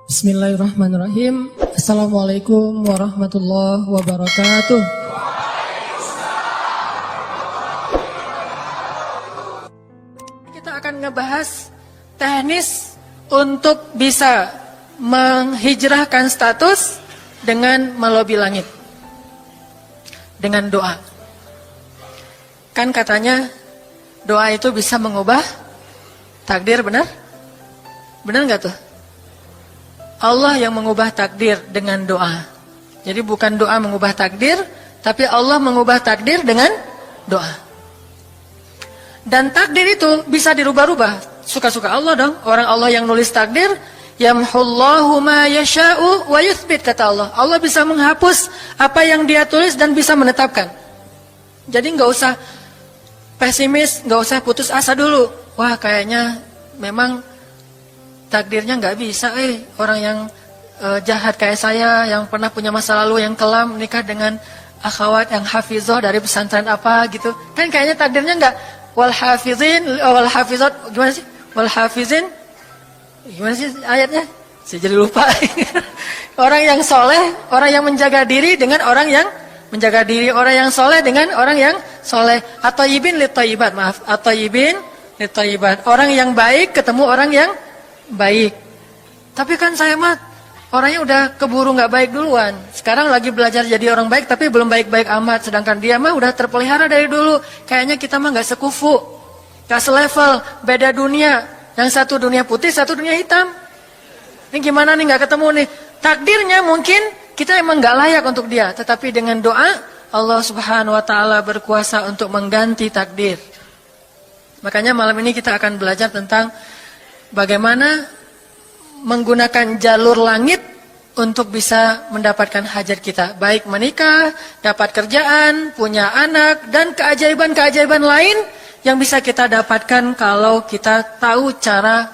Bismillahirrahmanirrahim. Assalamualaikum warahmatullahi wabarakatuh. Kita akan ngebahas teknis untuk bisa menghijrahkan status dengan melobi langit. Dengan doa. Kan katanya doa itu bisa mengubah takdir, benar? Benar nggak tuh? Allah yang mengubah takdir dengan doa. Jadi bukan doa mengubah takdir, tapi Allah mengubah takdir dengan doa. Dan takdir itu bisa dirubah-rubah. Suka-suka Allah dong. Orang Allah yang nulis takdir, yamhullahu ma yasha'u wa yuthbit, kata Allah. Allah bisa menghapus apa yang Dia tulis dan bisa menetapkan. Jadi nggak usah pesimis, nggak usah putus asa dulu. Wah, kayaknya memang takdirnya nggak bisa, orang yang jahat kayak saya, yang pernah punya masa lalu yang kelam, nikah dengan akhwat yang hafizoh dari pesantren apa gitu, kan kayaknya takdirnya nggak. Wal hafizin, wal hafizat, gimana sih? Wal hafizin, gimana sih ayatnya? Saya jadi lupa. Orang yang soleh, orang yang menjaga diri dengan orang yang menjaga diri, orang yang soleh dengan orang yang soleh. Atau yibin litoyibat, maaf, atau yibin litoyibat. Orang yang baik ketemu orang yang baik. Tapi kan saya mah orangnya udah keburu nggak baik duluan. Sekarang lagi belajar jadi orang baik tapi belum baik-baik amat. Sedangkan dia mah udah terpelihara dari dulu. Kayaknya kita mah nggak sekufu, nggak selevel, beda dunia. Yang satu dunia putih, satu dunia hitam. Ini gimana nih nggak ketemu nih? Takdirnya mungkin kita emang nggak layak untuk dia. Tetapi dengan doa Allah Subhanahu Wa Taala berkuasa untuk mengganti takdir. Makanya malam ini kita akan belajar tentang bagaimana menggunakan jalur langit untuk bisa mendapatkan hajat kita. Baik menikah, dapat kerjaan, punya anak, dan keajaiban-keajaiban lain yang bisa kita dapatkan kalau kita tahu cara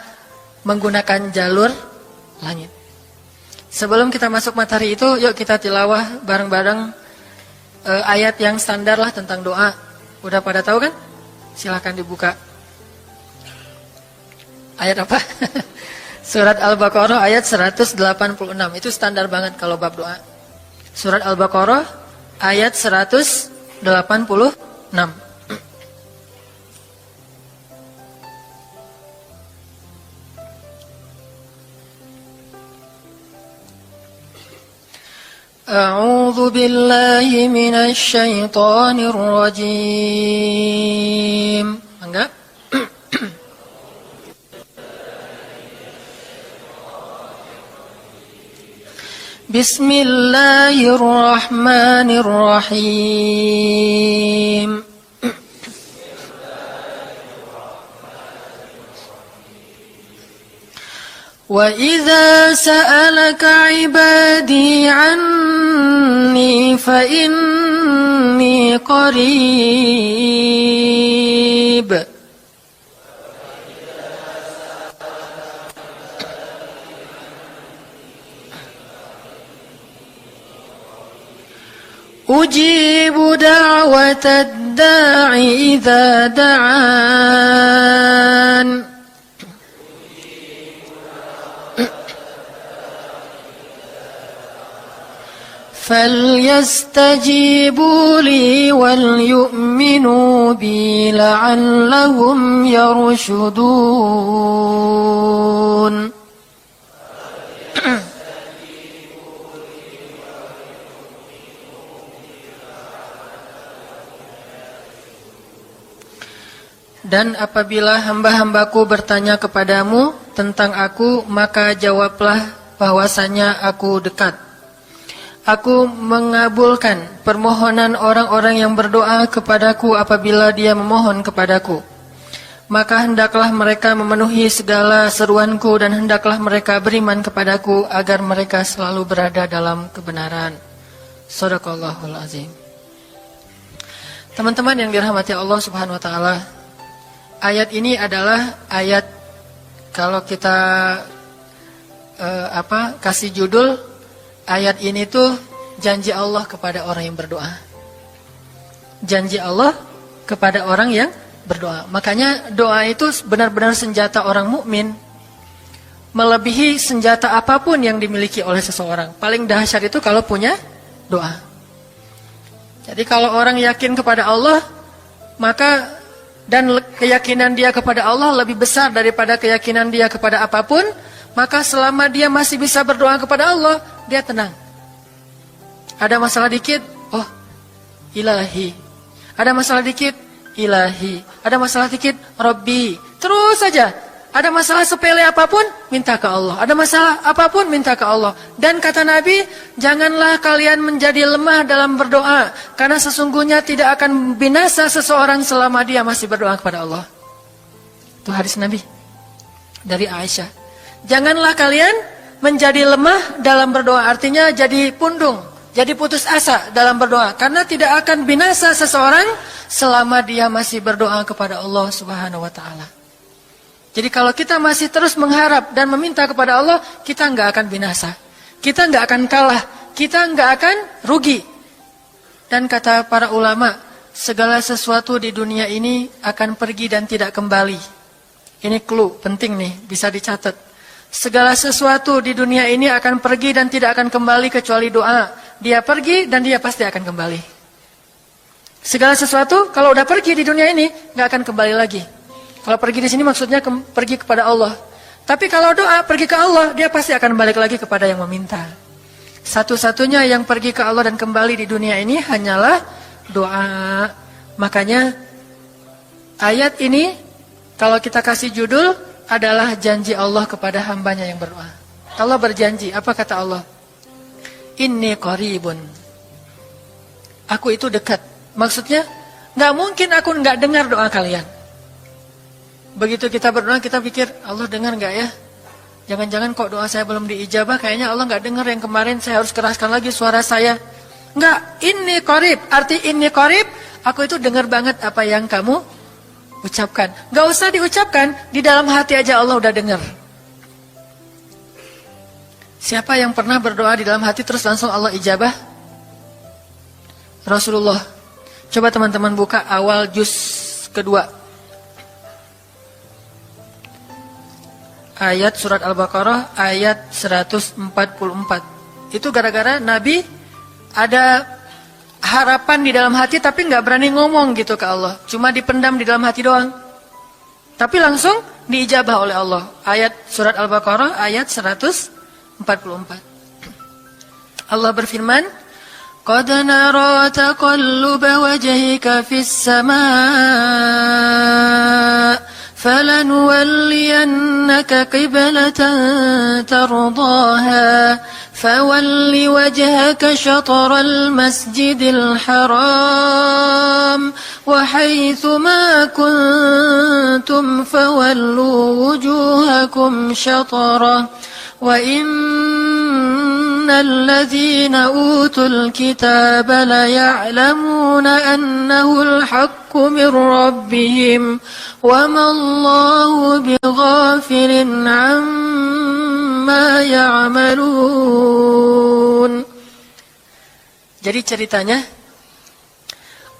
menggunakan jalur langit. Sebelum kita masuk materi itu, yuk kita tilawah bareng-bareng ayat yang standar lah tentang doa. Udah pada tahu kan? Silahkan dibuka. Ayat apa? Surat Al-Baqarah ayat 186. Itu standar banget kalau bab doa. Surat Al-Baqarah ayat 186. A'udzu billahi minasy syaithanir rajim. Enggak? Bismillahirrahmanirrahim. Wa idza sa'alaka 'ibadi 'anni fa inni qarib. Ujibu da'watad da'i idza da'an. Falyastajibu li wal yu'minu bi la'allahum yarshudun. Dan apabila hamba-hambaku bertanya kepadamu tentang aku, maka jawablah bahwasanya aku dekat. Aku mengabulkan permohonan orang-orang yang berdoa kepadaku apabila dia memohon kepadaku. Maka hendaklah mereka memenuhi segala seruanku dan hendaklah mereka beriman kepadaku agar mereka selalu berada dalam kebenaran. Shadaqallahul azim. Teman-teman yang dirahmati Allah Subhanahu wa taala, ayat ini adalah ayat, kalau kita kasih judul, ayat ini tuh janji Allah kepada orang yang berdoa. Janji Allah kepada orang yang berdoa. Makanya doa itu benar-benar senjata orang mukmin. melebihi senjata apapun yang dimiliki oleh seseorang. Paling dahsyat itu kalau punya doa. Jadi kalau orang yakin kepada Allah, maka dan keyakinan dia kepada Allah lebih besar daripada keyakinan dia kepada apapun, maka selama dia masih bisa berdoa kepada Allah, dia tenang. Ada masalah dikit, oh ilahi. Ada masalah dikit, ilahi. Ada masalah dikit, Rabbi. Terus saja. Ada masalah sepele apapun, minta ke Allah. Ada masalah apapun, minta ke Allah. Dan kata Nabi, janganlah kalian menjadi lemah dalam berdoa. Karena sesungguhnya tidak akan binasa seseorang selama dia masih berdoa kepada Allah. Itu hadis Nabi. Dari Aisyah. Janganlah kalian menjadi lemah dalam berdoa. Artinya jadi pundung. Jadi putus asa dalam berdoa. Karena tidak akan binasa seseorang selama dia masih berdoa kepada Allah Subhanahu wa ta'ala. Jadi kalau kita masih terus mengharap dan meminta kepada Allah, kita nggak akan binasa. Kita nggak akan kalah. Kita nggak akan rugi. Dan kata para ulama, segala sesuatu di dunia ini akan pergi dan tidak kembali. Ini clue penting nih, bisa dicatat. Segala sesuatu di dunia ini akan pergi dan tidak akan kembali kecuali doa. Dia pergi dan dia pasti akan kembali. Segala sesuatu kalau udah pergi di dunia ini nggak akan kembali lagi. Kalau pergi di sini maksudnya pergi kepada Allah. Tapi kalau doa pergi ke Allah, dia pasti akan balik lagi kepada yang meminta. Satu-satunya yang pergi ke Allah dan kembali di dunia ini hanyalah doa. Makanya ayat ini kalau kita kasih judul adalah janji Allah kepada hambanya yang berdoa. Allah berjanji, apa kata Allah? Inni qaribun. Aku itu dekat. Maksudnya nggak mungkin aku nggak dengar doa kalian. Begitu kita berdoa, kita pikir, Allah dengar nggak ya? Jangan-jangan kok doa saya belum diijabah, kayaknya Allah nggak dengar yang kemarin, saya harus keraskan lagi suara saya. Nggak, ini qarib. Arti ini qarib, aku itu dengar banget apa yang kamu ucapkan. Nggak usah diucapkan, di dalam hati aja Allah udah dengar. Siapa yang pernah berdoa di dalam hati terus langsung Allah ijabah? Rasulullah. Coba teman-teman buka awal juz kedua. Ayat surat Al-Baqarah ayat 144. Itu gara-gara Nabi ada harapan di dalam hati tapi nggak berani ngomong gitu ke Allah. Cuma dipendam di dalam hati doang. Tapi langsung diijabah oleh Allah. Ayat surat Al-Baqarah ayat 144. Allah berfirman, "Qad nara taqalluba wajhika fis samaa." فَلَنُوَلِّيَنَّكَ قِبْلَةً تَرْضَاهَا فَوَلِّ وَجْهَكَ شَطْرَ الْمَسْجِدِ الْحَرَامِ وَحَيْثُ مَا كُنْتُمْ فَوَلُّوا وُجُوهَكُمْ شَطْرَهُ وَإِنَّ الَّذِينَ أُوتُوا الْكِتَابَ لَيَعْلَمُونَ أَنَّهُ الْحَقُّ مِنْ رَبِّهِمْ وَمَا اللَّهُ بِغَافِلٍ عَمَّا يَعْمَلُونَ. Jadi ceritanya,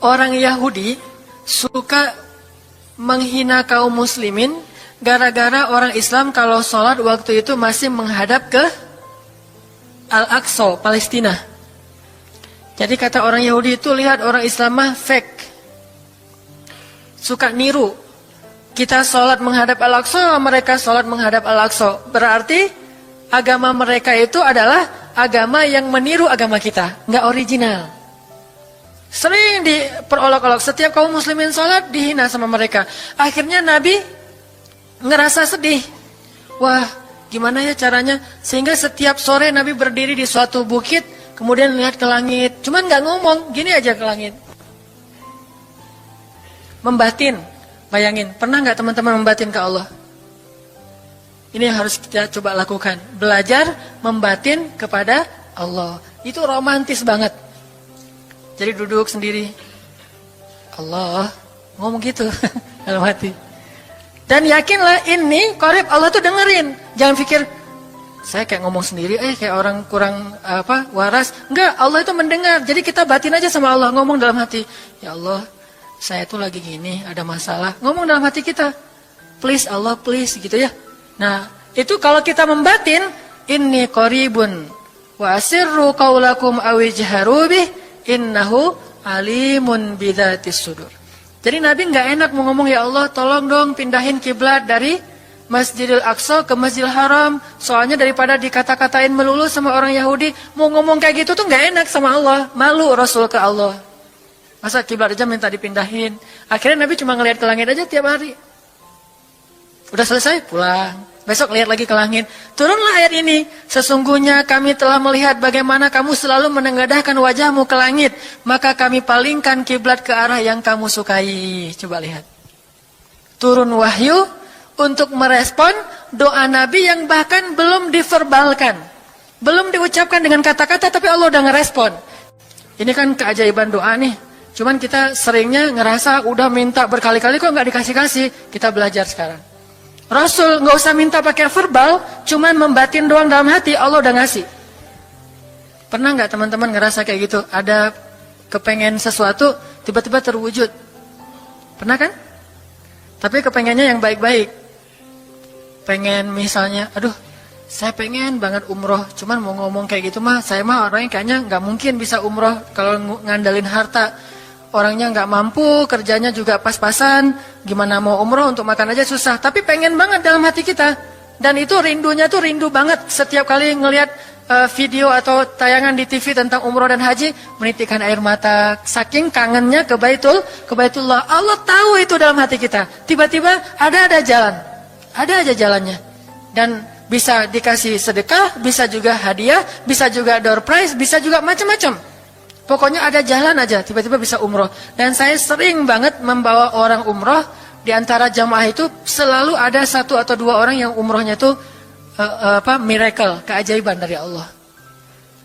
orang Yahudi suka menghina kaum muslimin gara-gara orang Islam kalau sholat waktu itu masih menghadap ke Al-Aqsa, Palestina. Jadi kata orang Yahudi itu, lihat orang Islam mah fake. Suka niru. Kita sholat menghadap Al-Aqsa, mereka sholat menghadap Al-Aqsa. Berarti agama mereka itu adalah agama yang meniru agama kita. Nggak original. Sering diperolok-olok. Setiap kaum muslimin sholat dihina sama mereka. Akhirnya Nabi ngerasa sedih. Wah, gimana ya caranya? Sehingga setiap sore Nabi berdiri di suatu bukit, kemudian lihat ke langit. Cuman nggak ngomong, gini aja ke langit. Membatin. Bayangin, pernah nggak teman-teman membatin ke Allah? Ini yang harus kita coba lakukan. Belajar membatin kepada Allah. Itu romantis banget. Jadi duduk sendiri. Allah, ngomong gitu dalam hati. Dan yakinlah ini qarib, Allah tuh dengerin. Jangan pikir saya kayak ngomong sendiri, kayak orang kurang waras. Enggak, Allah itu mendengar. Jadi kita batin aja sama Allah, ngomong dalam hati. Ya Allah, saya tuh lagi gini, ada masalah. Ngomong dalam hati kita. Please Allah, please gitu ya. Nah, Itu kalau kita membatin, inni qaribun wa asirru qaulakum aw ijharu bih innahu alimun bidzatis sudur. Jadi Nabi nggak enak mau ngomong, ya Allah tolong dong pindahin kiblat dari Masjidil Aqsa ke Masjidil Haram. Soalnya daripada dikata-katain melulu sama orang Yahudi, mau ngomong kayak gitu tuh nggak enak sama Allah. Malu Rasul ke Allah. Masa kiblat aja minta dipindahin. Akhirnya Nabi cuma ngelihat ke langit aja tiap hari. Udah selesai pulang. Besok lihat lagi ke langit. Turunlah ayat ini. Sesungguhnya kami telah melihat bagaimana kamu selalu menengadahkan wajahmu ke langit. Maka kami palingkan kiblat ke arah yang kamu sukai. Coba lihat. Turun wahyu untuk merespon doa Nabi yang bahkan belum diverbalkan. Belum diucapkan dengan kata-kata, tapi Allah udah ngerespon. Ini kan keajaiban doa nih. Cuman kita seringnya ngerasa udah minta berkali-kali kok nggak dikasih-kasih. Kita belajar sekarang. Rasul nggak usah minta pakai verbal, cuman membatin doang dalam hati, Allah udah ngasih. Pernah nggak teman-teman ngerasa kayak gitu? Ada kepengen sesuatu, tiba-tiba terwujud. Pernah kan? Tapi kepengennya yang baik-baik. Pengen misalnya, aduh, saya pengen banget umroh, cuman mau ngomong kayak gitu mah, saya mah orangnya kayaknya nggak mungkin bisa umroh kalau ngandalin harta. Orangnya nggak mampu, kerjanya juga pas-pasan, gimana mau umroh untuk makan aja susah. Tapi pengen banget dalam hati kita. Dan itu rindunya tuh rindu banget. Setiap kali ngelihat video atau tayangan di TV tentang umroh dan haji, menitikkan air mata. Saking kangennya ke Baitullah. Allah tahu itu dalam hati kita. Tiba-tiba ada jalan. Ada aja jalannya. Dan bisa dikasih sedekah, bisa juga hadiah, bisa juga door prize, bisa juga macam-macam. Pokoknya ada jalan aja, tiba-tiba bisa umroh. Dan saya sering banget membawa orang umroh. Di antara jamaah itu selalu ada 1 atau 2 orang yang umrohnya itu miracle, keajaiban dari Allah.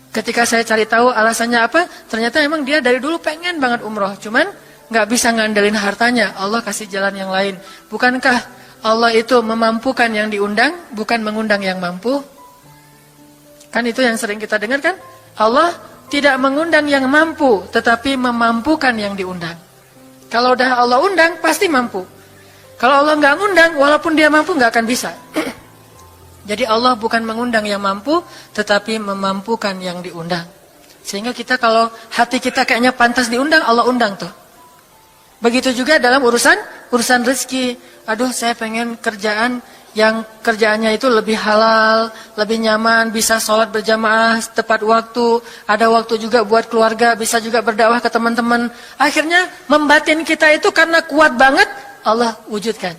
Ketika saya cari tahu alasannya apa, ternyata emang dia dari dulu pengen banget umroh. Cuman nggak bisa ngandelin hartanya, Allah kasih jalan yang lain. Bukankah Allah itu memampukan yang diundang, bukan mengundang yang mampu? Kan itu yang sering kita dengar kan? Allah tidak mengundang yang mampu, tetapi memampukan yang diundang. Kalau udah Allah undang, pasti mampu. Kalau Allah nggak ngundang, walaupun dia mampu nggak akan bisa. Jadi Allah bukan mengundang yang mampu, tetapi memampukan yang diundang. Sehingga kita kalau hati kita kayaknya pantas diundang, Allah undang tuh. Begitu juga dalam urusan rezeki. Aduh, saya pengen kerjaan yang kerjaannya itu lebih halal, lebih nyaman, bisa sholat berjamaah tepat waktu, ada waktu juga buat keluarga, bisa juga berdakwah ke teman-teman. Akhirnya membatin kita itu karena kuat banget, Allah wujudkan.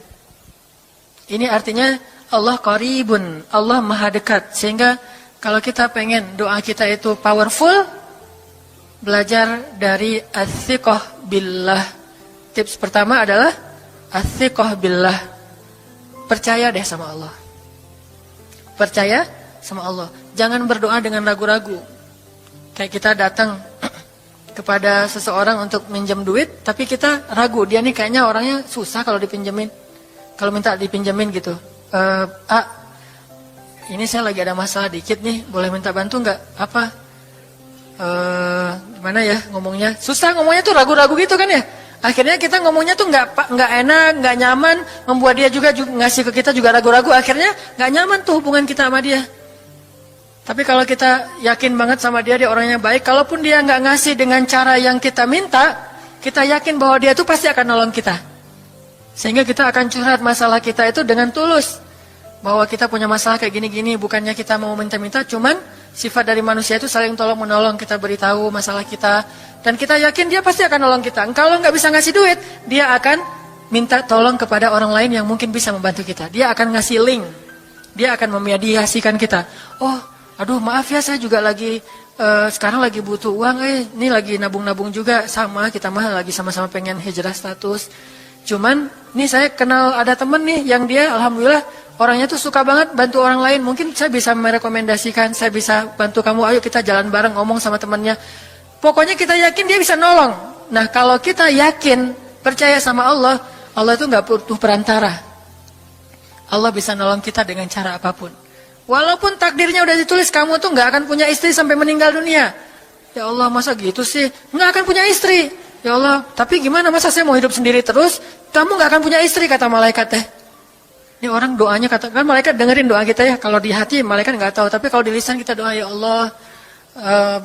Ini artinya Allah qaribun, Allah maha dekat. Sehingga kalau kita pengen doa kita itu powerful, belajar dari as-siqah billah. Tips pertama adalah as-siqah billah. Percaya deh sama Allah. Percaya sama Allah. Jangan berdoa dengan ragu-ragu. Kayak kita datang kepada seseorang untuk minjem duit, tapi kita ragu. Dia nih kayaknya orangnya susah kalau dipinjemin. Kalau minta dipinjemin gitu. Ini saya lagi ada masalah dikit nih. Boleh minta bantu nggak? Apa? Gimana ya ngomongnya? Susah ngomongnya tuh ragu-ragu gitu kan ya. Akhirnya kita ngomongnya tuh nggak enak, nggak nyaman, membuat dia juga ngasih ke kita juga ragu-ragu. Akhirnya nggak nyaman tuh hubungan kita sama dia. Tapi kalau kita yakin banget sama dia orangnya baik, kalaupun dia nggak ngasih dengan cara yang kita minta, kita yakin bahwa dia tuh pasti akan nolong kita. Sehingga kita akan curhat masalah kita itu dengan tulus. Bahwa kita punya masalah kayak gini-gini, bukannya kita mau minta-minta, cuman sifat dari manusia itu saling tolong-menolong. Kita beritahu masalah kita, dan kita yakin dia pasti akan nolong kita. Kalau nggak bisa ngasih duit, dia akan minta tolong kepada orang lain yang mungkin bisa membantu kita. Dia akan ngasih link, dia akan memediasikan kita. Oh, aduh maaf ya, saya juga lagi sekarang lagi butuh uang. Ini lagi nabung-nabung juga, sama kita mah lagi sama-sama pengen hijrah status. Cuman, nih saya kenal ada temen nih yang dia alhamdulillah orangnya tuh suka banget bantu orang lain. Mungkin saya bisa merekomendasikan, saya bisa bantu kamu, ayo kita jalan bareng ngomong sama temennya. Pokoknya kita yakin dia bisa nolong. Nah kalau kita yakin, percaya sama Allah, Allah itu gak butuh perantara. Allah bisa nolong kita dengan cara apapun. Walaupun takdirnya udah ditulis, kamu tuh gak akan punya istri sampai meninggal dunia. Ya Allah masa gitu sih, gak akan punya istri. Ya Allah, tapi gimana masa saya mau hidup sendiri terus? Kamu gak akan punya istri kata malaikat teh. Ini orang doanya katakan malaikat dengerin doa kita ya. Kalau di hati malaikat nggak tahu, tapi kalau di lisan kita doa, ya Allah,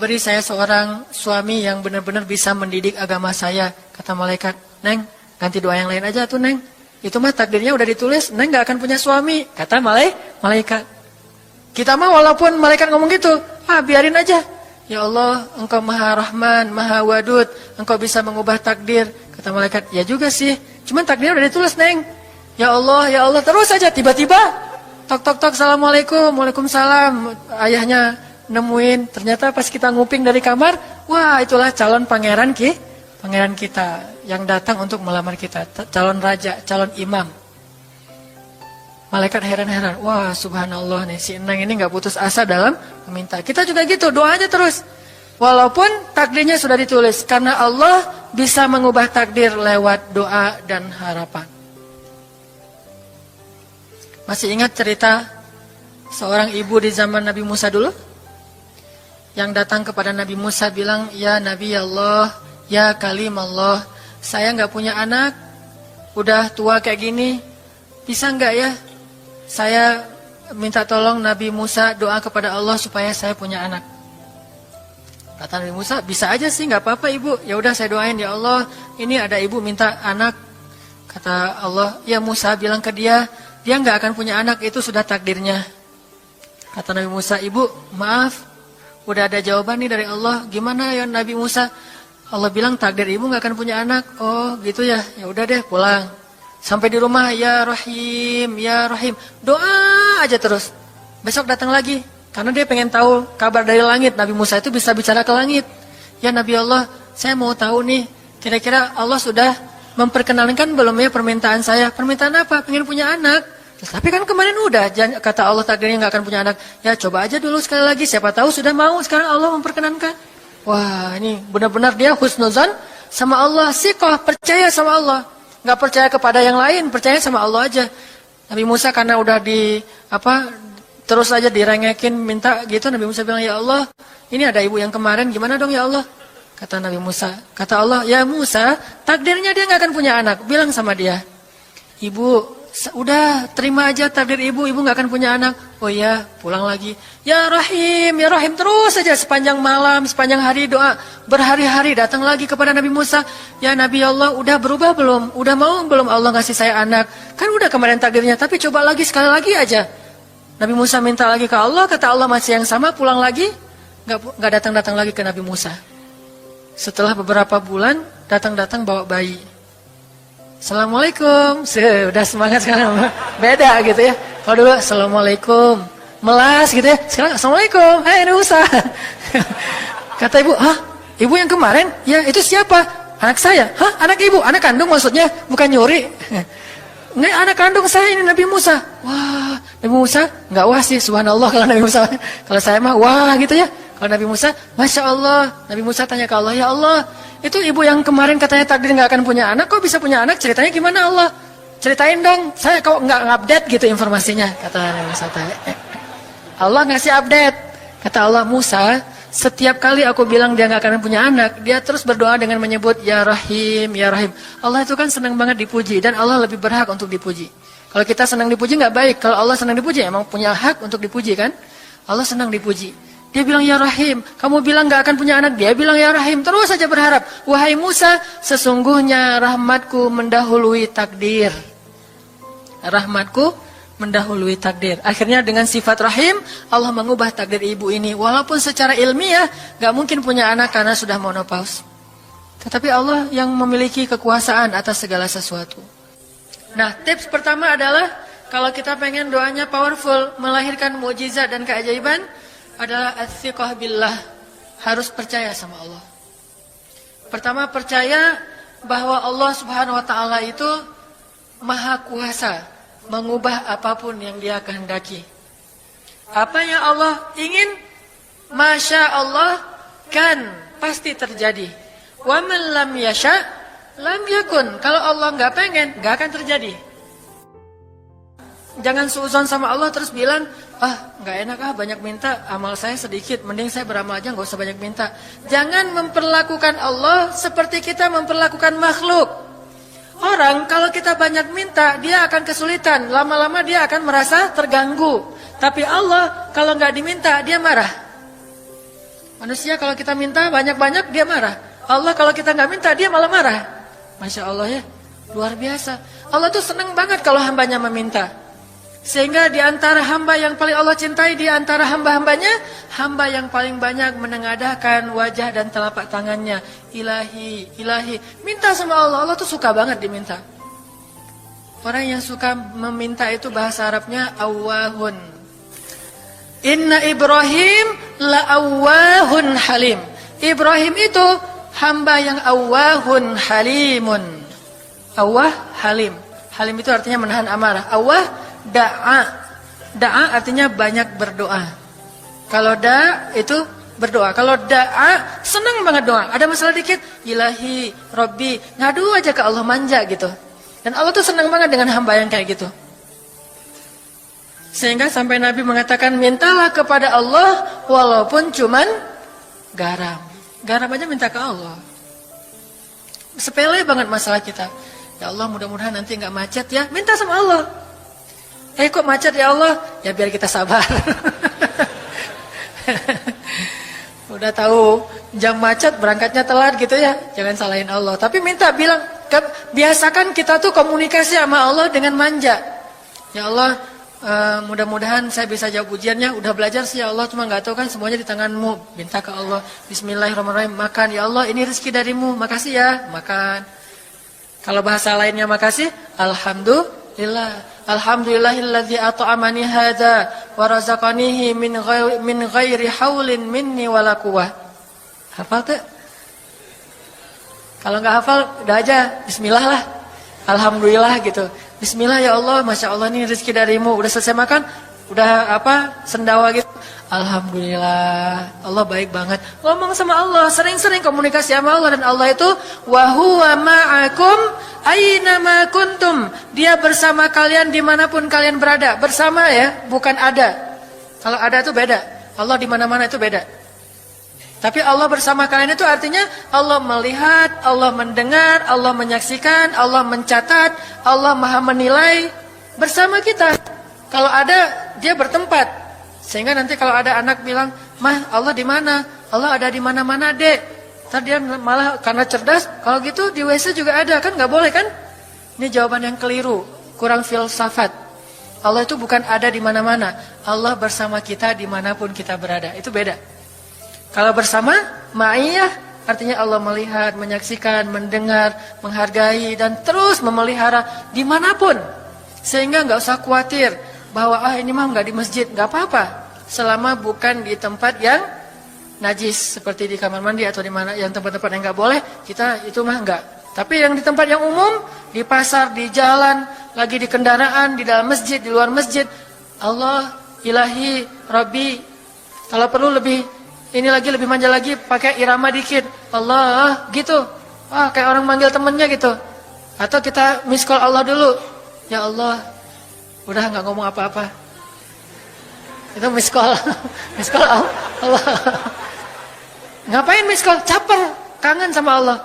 beri saya seorang suami yang benar-benar bisa mendidik agama saya. Kata malaikat, Neng, ganti doa yang lain aja tuh Neng. Itu mah takdirnya udah ditulis, Neng nggak akan punya suami. Kata malaikat. Kita mah walaupun malaikat ngomong gitu, biarin aja. Ya Allah, Engkau Maha Rahman, Maha Wadud, Engkau bisa mengubah takdir. Kata malaikat, ya juga sih. Cuman takdirnya udah ditulis, Neng. Ya Allah, terus saja tiba-tiba tok, Assalamualaikum, Waalaikumsalam. Ayahnya nemuin, ternyata pas kita nguping dari kamar, wah itulah calon pangeran kita yang datang untuk melamar kita, calon raja, calon imam. Malaikat heran-heran, wah subhanallah nih si Enang ini gak putus asa dalam meminta. Kita juga gitu, doa aja terus. Walaupun takdirnya sudah ditulis, karena Allah bisa mengubah takdir lewat doa dan harapan. Masih ingat cerita seorang ibu di zaman Nabi Musa dulu? Yang datang kepada Nabi Musa bilang, ya Nabi Allah, ya Kalim Allah, saya gak punya anak, udah tua kayak gini, bisa gak ya? Saya minta tolong Nabi Musa doa kepada Allah supaya saya punya anak. Kata Nabi Musa, bisa aja sih, gak apa-apa ibu. Ya udah saya doain, ya Allah, ini ada ibu minta anak. Kata Allah, ya Musa bilang ke dia gak akan punya anak, itu sudah takdirnya. Kata Nabi Musa, ibu maaf, udah ada jawaban nih dari Allah. Gimana ya Nabi Musa? Allah bilang takdir ibu gak akan punya anak. Oh gitu ya, ya udah deh pulang. Sampai di rumah, ya Rahim, ya Rahim. Doa aja terus. Besok datang lagi. Karena dia pengen tahu kabar dari langit. Nabi Musa itu bisa bicara ke langit. Ya Nabi Allah, saya mau tahu nih. Kira-kira Allah sudah memperkenalkan belum ya permintaan saya? Permintaan apa? Pengen punya anak. Tapi kan kemarin udah. Kata Allah takdirnya gak akan punya anak. Ya coba aja dulu sekali lagi. Siapa tahu sudah mau. Sekarang Allah memperkenankan. Wah ini benar-benar dia husnuzan sama Allah. Siqah, percaya sama Allah. Gak percaya kepada yang lain, percaya sama Allah aja. Nabi Musa karena udah terus aja direngekin minta gitu, Nabi Musa bilang, ya Allah, ini ada ibu yang kemarin, gimana dong ya Allah? Kata Nabi Musa, kata Allah, ya Musa, takdirnya dia gak akan punya anak. Bilang sama dia, ibu, udah terima aja takdir ibu gak akan punya anak. Oh ya, pulang lagi. Ya Rahim, terus saja sepanjang malam, sepanjang hari doa. Berhari-hari datang lagi kepada Nabi Musa. Ya Nabi Allah, udah berubah belum? Udah mau belum Allah ngasih saya anak? Kan udah kemarin takdirnya, tapi coba lagi sekali lagi aja. Nabi Musa minta lagi ke Allah, kata Allah masih yang sama, pulang lagi. Gak datang-datang lagi ke Nabi Musa. Setelah beberapa bulan, datang-datang bawa bayi. Assalamualaikum, sudah semangat sekarang, beda gitu ya. Kalau dulu Assalamualaikum, melas gitu ya. Sekarang Assalamualaikum, hai Nabi Musa. Kata ibu, ibu yang kemarin? Ya itu siapa? Anak saya. Anak ibu? Anak kandung maksudnya, bukan nyuri. Nggak, anak kandung saya ini Nabi Musa. Wah, Nabi Musa nggak wah sih, subhanallah kalau Nabi Musa. Kalau saya mah wah gitu ya. Kalau Nabi Musa, Masya Allah. Nabi Musa tanya ke Allah, ya Allah, itu ibu yang kemarin katanya takdir nggak akan punya anak, kok bisa punya anak? Ceritanya gimana Allah? Ceritain dong, saya kok nggak update gitu informasinya. Kata Nabi Musa. Allah ngasih update. Kata Allah, Musa, setiap kali aku bilang dia nggak akan punya anak, dia terus berdoa dengan menyebut Ya Rahim, Ya Rahim. Allah itu kan senang banget dipuji, dan Allah lebih berhak untuk dipuji. Kalau kita senang dipuji nggak baik, kalau Allah senang dipuji emang punya hak untuk dipuji kan? Allah senang dipuji. Dia bilang Ya Rahim, kamu bilang gak akan punya anak, dia bilang Ya Rahim, terus saja berharap. Wahai Musa, sesungguhnya rahmatku mendahului takdir. Rahmatku mendahului takdir. Akhirnya dengan sifat Rahim, Allah mengubah takdir ibu ini. Walaupun secara ilmiah gak mungkin punya anak karena sudah menopause. Tetapi Allah yang memiliki kekuasaan atas segala sesuatu. Nah, tips pertama adalah kalau kita pengen doanya powerful, melahirkan mukjizat dan keajaiban, adalah as-siqah billah, harus percaya sama Allah. Pertama, percaya bahwa Allah Subhanahu wa taala itu maha kuasa mengubah apapun yang Dia kehendaki. Apa yang Allah ingin, masya Allah kan pasti terjadi. Wa man lam yasha lam yakun. Kalau Allah nggak pengen, nggak akan terjadi. Jangan suuzon sama Allah terus bilang, nggak enak banyak minta, amal saya sedikit, mending saya beramal aja nggak usah banyak minta. Jangan memperlakukan Allah seperti kita memperlakukan makhluk. orang kalau kita banyak minta, dia akan kesulitan. Lama-lama dia akan merasa terganggu. Tapi Allah kalau nggak diminta, dia marah. Manusia kalau kita minta banyak-banyak, dia marah. Allah kalau kita nggak minta, dia malah marah. Masya Allah ya, luar biasa. Allah tuh senang banget kalau hambanya meminta. Sehingga di antara hamba yang paling Allah cintai, di antara hamba-hambanya, hamba yang paling banyak menengadahkan wajah dan telapak tangannya. Ilahi, ilahi. Minta sama Allah, Allah tuh suka banget diminta. Orang yang suka meminta itu bahasa Arabnya awwahun. Inna Ibrahim la'awwahun halim. Ibrahim itu hamba yang awwahun halimun. Awwah, halim. Halim itu artinya menahan amarah. Awwah, da'a. Da'a artinya banyak berdoa. Kalau da' itu berdoa. Kalau da'a senang banget doa. Ada masalah dikit, ilahi, Rabbi, ngadu aja ke Allah, manja gitu. Dan Allah tuh senang banget dengan hamba yang kayak gitu. Sehingga sampai Nabi mengatakan, mintalah kepada Allah walaupun cuman garam. Garam aja minta ke Allah. Sepele banget masalah kita. Ya Allah, mudah-mudahan nanti nggak macet ya. Minta sama Allah. Kok macet ya Allah? Ya biar kita sabar. Udah tahu jam macet berangkatnya telat gitu ya. Jangan salahin Allah. Tapi minta bilang, biasakan kita tuh komunikasi sama Allah dengan manja. Ya Allah, mudah-mudahan saya bisa jawab ujiannya. Udah belajar sih ya Allah, cuma nggak tahu kan semuanya di tanganmu. Minta ke Allah. Bismillahirrahmanirrahim. Makan ya Allah, ini rezeki darimu. Makasih ya, makan. Kalau bahasa lainnya makasih, alhamdulillah. Alhamdulillahilladzi at'amani hadza wa razaqanihi min ghairi haulin minni wala quwwah. Hafal tuh? Kalau nggak hafal, udah aja bismillah lah. Alhamdulillah gitu. Bismillah ya Allah, Masya Allah ini rezeki darimu. Udah selesai makan, udah sendawa gitu. Alhamdulillah, Allah baik banget. Ngomong sama Allah, sering-sering komunikasi sama Allah. Dan Allah itu wa huwa ma'akum aina ma kuntum. Dia bersama kalian dimanapun kalian berada. Bersama ya, bukan ada. Kalau ada itu beda. Allah di mana-mana itu beda. Tapi Allah bersama kalian itu artinya Allah melihat, Allah mendengar, Allah menyaksikan, Allah mencatat, Allah maha menilai bersama kita. Kalau ada, dia bertempat. Sehingga nanti kalau ada anak bilang, "Mah, Allah di mana?" Allah ada di mana-mana, Dek. Ntar dia malah karena cerdas, kalau gitu di WC juga ada, kan nggak boleh kan? Ini jawaban yang keliru, kurang filsafat. Allah itu bukan ada di mana-mana. Allah bersama kita dimanapun kita berada. Itu beda. Kalau bersama, ma'iyah, artinya Allah melihat, menyaksikan, mendengar, menghargai, dan terus memelihara dimanapun. Sehingga nggak usah khawatir bahwa ini mah nggak di masjid, nggak apa-apa. Selama bukan di tempat yang najis, seperti di kamar mandi atau di mana yang tempat-tempat yang nggak boleh, kita itu mah nggak. Tapi yang di tempat yang umum, di pasar, di jalan, lagi di kendaraan, di dalam masjid, di luar masjid, Allah, ilahi, Rabbi. Kalau perlu lebih manja lagi, pakai irama dikit. Allah, gitu. Kayak orang manggil temennya gitu. Atau kita miss call Allah dulu. Ya Allah, udah nggak ngomong apa-apa. Itu miss call. Miss call Allah. Ngapain miss call? Caper, kangen sama Allah.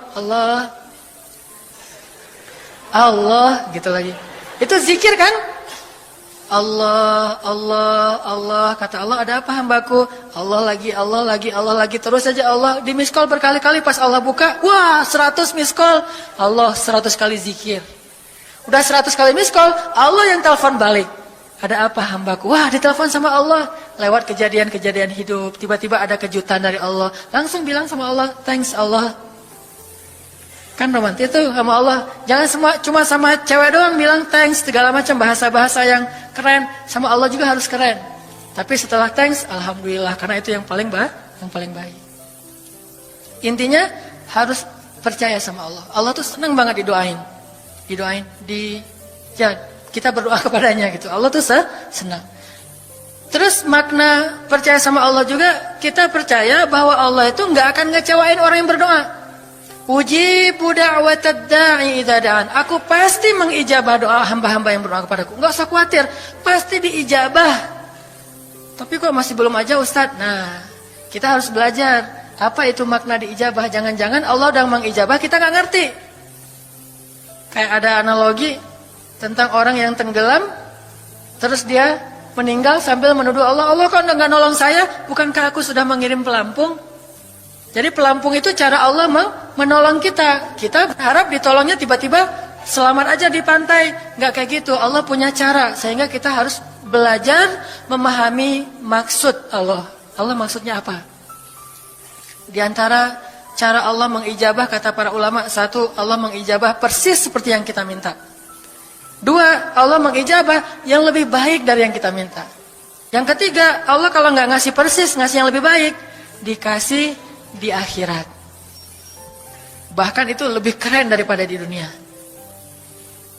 Allah, gitu lagi. Itu zikir kan? Allah, Allah, Allah. Kata Allah, ada apa hambaku? Allah lagi. Terus saja Allah di miss call berkali-kali. Pas Allah buka, wah 100 miss call. Allah 100 kali zikir. Udah 100 kali miss call, Allah yang telepon balik. Ada apa hambaku? Wah, ditelepon sama Allah. Lewat kejadian-kejadian hidup. Tiba-tiba ada kejutan dari Allah. Langsung bilang sama Allah, thanks Allah. Kan romantis tuh sama Allah. Jangan cuma sama cewek doang bilang thanks. Segala macam bahasa-bahasa yang keren. Sama Allah juga harus keren. Tapi setelah thanks, alhamdulillah. Karena itu yang paling baik. Intinya harus percaya sama Allah. Allah tuh senang banget didoain. Kita berdoa kepadanya gitu. Allah tuh senang. Terus makna percaya sama Allah juga, kita percaya bahwa Allah itu nggak akan ngecewain orang yang berdoa. Ujibu da'watad da'i idza da'an. Aku pasti mengijabah doa hamba-hamba yang berdoa kepadaku. Enggak usah khawatir, pasti diijabah. Tapi kok masih belum aja Ustaz? Nah, kita harus belajar apa itu makna diijabah. Jangan-jangan Allah udah mengijabah, kita nggak ngerti. Kayak ada analogi tentang orang yang tenggelam, terus dia meninggal sambil menuduh Allah, Allah kok nggak nolong saya, bukankah aku sudah mengirim pelampung? Jadi pelampung itu cara Allah menolong kita. Kita berharap ditolongnya tiba-tiba selamat aja di pantai. Nggak kayak gitu, Allah punya cara, sehingga kita harus belajar memahami maksud Allah. Allah maksudnya apa? Di antara cara Allah mengijabah, kata para ulama, satu, Allah mengijabah persis seperti yang kita minta. Dua, Allah mengijabah yang lebih baik dari yang kita minta. Yang ketiga, Allah kalau nggak ngasih persis, ngasih yang lebih baik, dikasih di akhirat. Bahkan itu lebih keren daripada di dunia.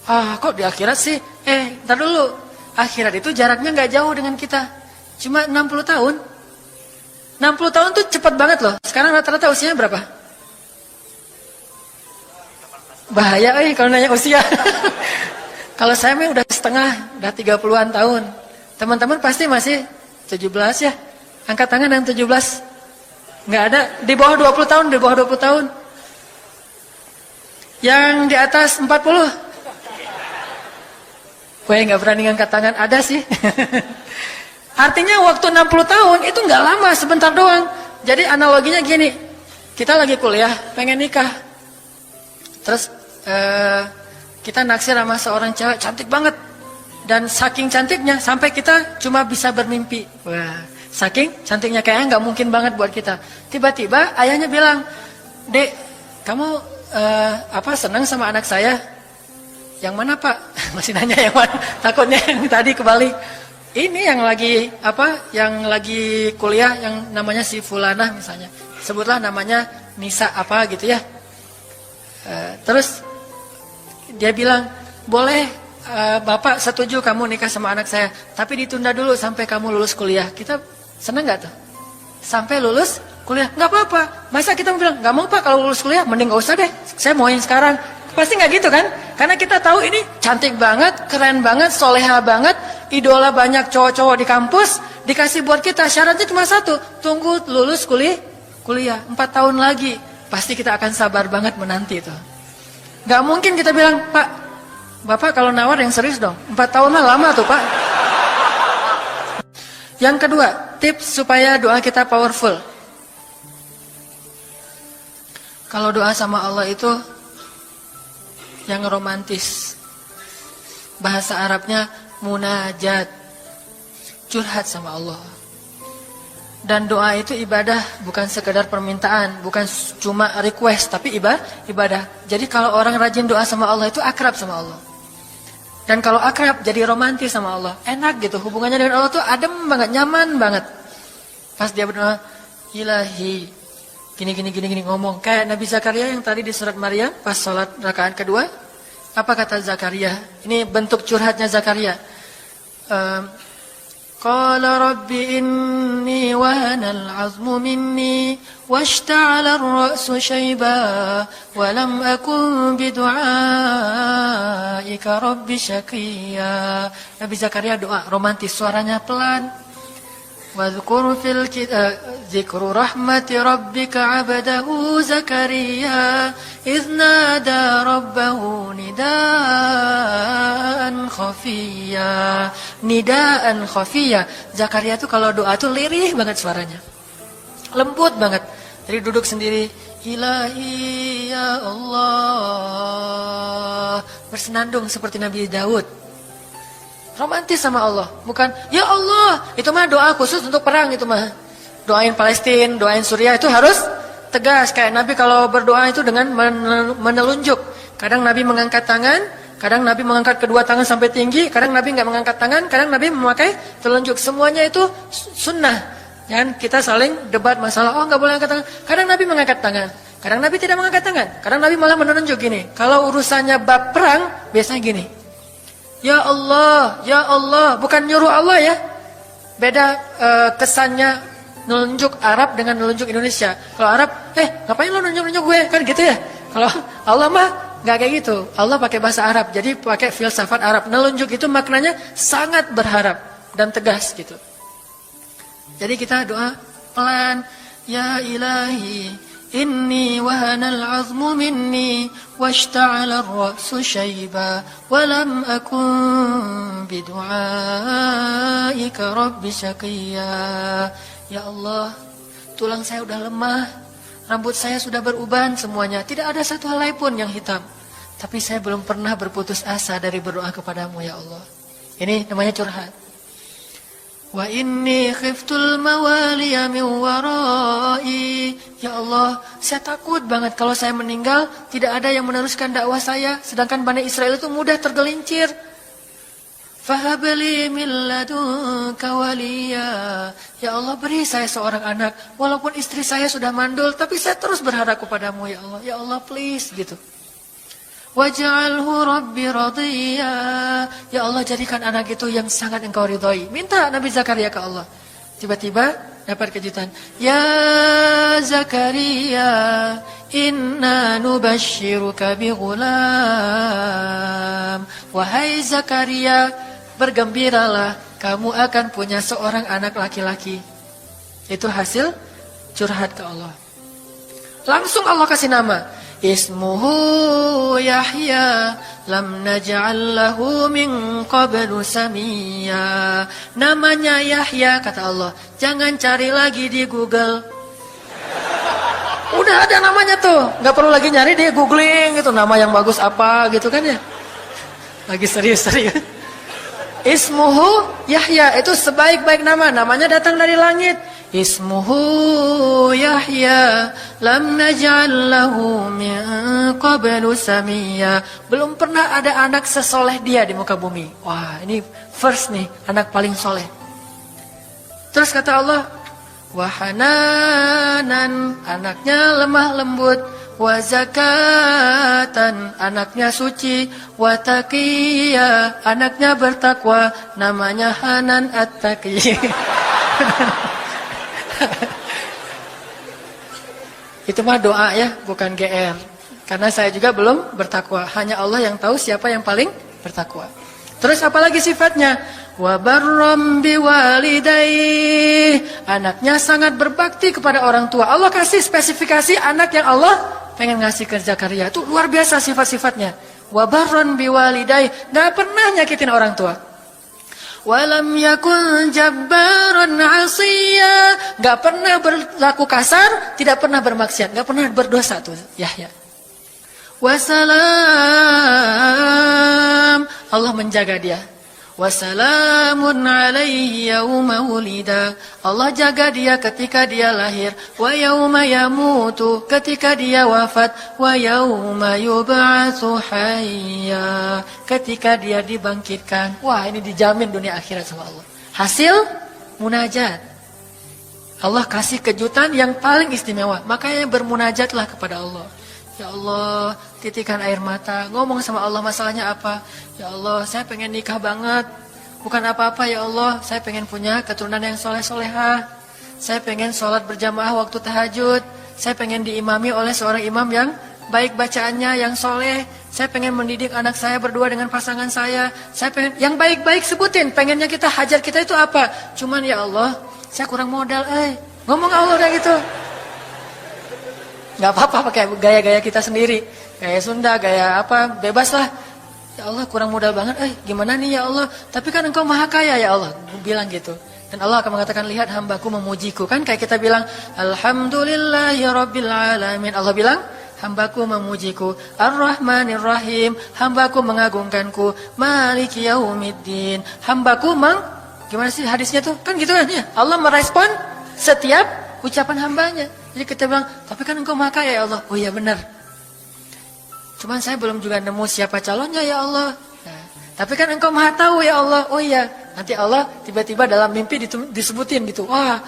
Ah, kok di akhirat sih? Ntar dulu. Akhirat itu jaraknya nggak jauh dengan kita. Cuma 60 tahun. 60 tahun tuh cepat banget loh. Sekarang rata-rata usianya berapa? Bahaya kalau nanya usia. Kalau saya mah udah setengah, udah 30-an tahun. Teman-teman pasti masih 17 ya. Angkat tangan yang 17. Nggak ada. Di bawah 20 tahun, di bawah 20 tahun. Yang di atas 40. Gue nggak berani angkat tangan, ada sih. Artinya waktu 60 tahun itu nggak lama, sebentar doang. Jadi analoginya gini, kita lagi kuliah, pengen nikah. Terus kita naksir sama seorang cewek cantik banget. Dan saking cantiknya sampai kita cuma bisa bermimpi. Wah, saking cantiknya kayaknya nggak mungkin banget buat kita. Tiba-tiba ayahnya bilang, "Dek, kamu senang sama anak saya?" "Yang mana, Pak?" Masih nanya yang mana? Takutnya yang tadi kebalik. Ini yang lagi kuliah yang namanya si Fulanah misalnya. Sebutlah namanya Nisa apa gitu ya. Terus dia bilang, "Boleh Bapak setuju kamu nikah sama anak saya, tapi ditunda dulu sampai kamu lulus kuliah." Kita senang gak tuh? Sampai lulus kuliah, nggak apa-apa. Masa kita bilang, "Nggak mau Pak, kalau lulus kuliah mending gak usah deh, saya mauin sekarang." Pasti nggak gitu kan? Karena kita tahu ini cantik banget, keren banget, soleha banget, idola banyak cowok-cowok di kampus, dikasih buat kita. Syaratnya cuma satu, tunggu lulus kuliah 4 tahun lagi. Pasti kita akan sabar banget menanti itu. Nggak mungkin kita bilang, "Pak, Bapak kalau nawar yang serius dong, 4 tahun mah lama tuh Pak." Yang kedua, tips supaya doa kita powerful. Kalau doa sama Allah itu yang romantis. Bahasa Arabnya munajat. Curhat sama Allah. Dan doa itu ibadah, bukan sekedar permintaan, bukan cuma request, tapi ibadah. Jadi kalau orang rajin doa sama Allah itu akrab sama Allah. Dan kalau akrab jadi romantis sama Allah. Enak gitu, hubungannya dengan Allah tuh adem banget, nyaman banget. Pas dia berdoa, "Ilahi," gini ngomong. Kayak Nabi Zakaria yang tadi di surat Maryam pas sholat rakaat kedua. Apa kata Zakaria? Ini bentuk curhatnya Zakaria. Qala rabbi inni wahanal azmu minni washta'ala ar-ra'su shayba wa lam akun bidu'aika rabbi syaqiyya. Nabi Zakaria doa romantis, suaranya pelan. Wadhkur fil dzikru rahmati rabbika 'abdahu Zakaria idz nada rabbahu nidaan khafiyya. Nidaan khafiyya. Zakaria tuh kalau doa tuh lirih banget suaranya. Lembut banget. Jadi duduk sendiri, "Ilahi ya Allah." Bersenandung seperti Nabi Daud. Romantis sama Allah, bukan "Ya Allah." Itu mah doa khusus untuk perang itu mah. Doain Palestina, doain Suriah itu harus tegas. Kayak Nabi kalau berdoa itu dengan menelunjuk. Kadang Nabi mengangkat tangan, kadang Nabi mengangkat kedua tangan sampai tinggi, kadang Nabi nggak mengangkat tangan, kadang Nabi memakai telunjuk. Semuanya itu sunnah. Jangan kita saling debat masalah, "Oh nggak boleh angkat tangan." Kadang Nabi mengangkat tangan, kadang Nabi tidak mengangkat tangan, kadang Nabi malah menunjuk gini. Kalau urusannya bab perang, biasanya gini. "Ya Allah, ya Allah." Bukan nyuruh Allah ya. Beda kesannya nunjuk Arab dengan nunjuk Indonesia. Kalau Arab, ngapain lo nunjuk gue? Kan gitu ya. Kalau Allah mah nggak kayak gitu. Allah pakai bahasa Arab. Jadi pakai filsafat Arab. Nunjuk itu maknanya sangat berharap dan tegas gitu. Jadi kita doa pelan. "Ya ilahi إني وهن العظم مني واشتعل الرأس شيبا ولم أكن بدعائك رب شقيا. Ya Allah, tulang saya udah lemah, rambut saya sudah beruban semuanya, tidak ada satu helai pun yang hitam. Tapi saya belum pernah berputus asa dari berdoa kepadamu ya Allah. Ini namanya curhat. Wa inni khiftul mawaliya min warai. Ya Allah, saya takut banget kalau saya meninggal tidak ada yang meneruskan dakwah saya, sedangkan Bani Israel itu mudah tergelincir. Fahabli min ladunka waliya. Ya Allah, beri saya seorang anak walaupun istri saya sudah mandul, tapi saya terus berharap kepadamu ya Allah. Ya Allah, please gitu. Waj'alhu rabbi radhiya. Ya Allah, jadikan anak itu yang sangat engkau ridhoi. Minta Nabi Zakaria ke Allah. Tiba-tiba dapat kejutan. Ya Zakaria, inna nubashiruka bi ghulam. Wahai Zakaria, bergembiralah, kamu akan punya seorang anak laki-laki. Itu hasil curhat ke Allah. Langsung Allah kasih nama. Ismuhu Yahya lam naj'al lahu min qablu samia. Namanya Yahya, kata Allah. Jangan cari lagi di Google. Udah ada namanya tuh, nggak perlu lagi nyari di googling gitu nama yang bagus apa gitu kan ya. Lagi serius-serius. Ismuhu Yahya, itu sebaik-baik nama, namanya datang dari langit. Ismuhu Yahya lam naj'al lahu min qablu samia. Belum pernah ada anak sesoleh dia di muka bumi. Wah, ini first nih, anak paling soleh. Terus kata Allah, wahananan, anaknya lemah lembut, wa zakatan, anaknya suci, wa taqiyya, anaknya bertakwa, namanya Hanan At-Taqi. Itu mah doa ya, bukan GR. Karena saya juga belum bertakwa. Hanya Allah yang tahu siapa yang paling bertakwa. Terus apalagi sifatnya? Wa barram biwalidayhi, anaknya sangat berbakti kepada orang tua. Allah kasih spesifikasi anak yang Allah pengen ngasih ke Zakaria. Itu luar biasa sifat-sifatnya. Wa barran biwalidayhi, enggak pernah nyakitin orang tua. Walam yakun jabbaran 'asiyya, enggak pernah berlaku kasar, tidak pernah bermaksiat, enggak pernah berdosa tuh Yahya. Wassalam, Allah menjaga dia. Wassalamun alaihi yauma wulida, Allah jaga dia ketika dia lahir. Wa yauma yamutu, ketika dia wafat. Wa yauma yub'atsu hayya, ketika dia dibangkitkan. Wah, ini dijamin dunia akhirat sama Allah. Hasil munajat. Allah kasih kejutan yang paling istimewa. Makanya bermunajatlah kepada Allah. Ya Allah, titikan air mata, ngomong sama Allah masalahnya apa. Ya Allah, saya pengen nikah banget. Bukan apa-apa ya Allah, saya pengen punya keturunan yang soleh-solehah. Saya pengen sholat berjamaah waktu tahajud. Saya pengen diimami oleh seorang imam yang baik bacaannya, yang soleh. Saya pengen mendidik anak saya berdua dengan pasangan saya. Saya pengen, yang baik-baik sebutin. Pengennya kita, hajar kita itu apa. Cuman ya Allah, saya kurang modal. Ngomong Allah udah gitu. Gak apa-apa pakai gaya-gaya kita sendiri, gaya Sunda, gaya apa, bebas lah. Ya Allah, kurang modal banget, gimana nih ya Allah, tapi kan engkau maha kaya ya Allah, bilang gitu. Dan Allah akan mengatakan, lihat hambaku memujiku. Kan kayak kita bilang, Alhamdulillahi Rabbil Alamin. Allah bilang, hambaku memujiku. Ar-Rahmanir Rahim, hambaku mengagungkanku. Maliki Yaumiddin, hambaku gimana sih hadisnya tuh? Kan gitu kan ya, Allah merespon setiap ucapan hambanya. Jadi kita bilang, tapi kan engkau maha kaya ya Allah. Oh iya benar. Cuman saya belum juga nemu siapa calonnya ya Allah. Nah, tapi kan engkau maha tahu ya Allah. Oh iya. Nanti Allah tiba-tiba dalam mimpi disebutin gitu. Wah,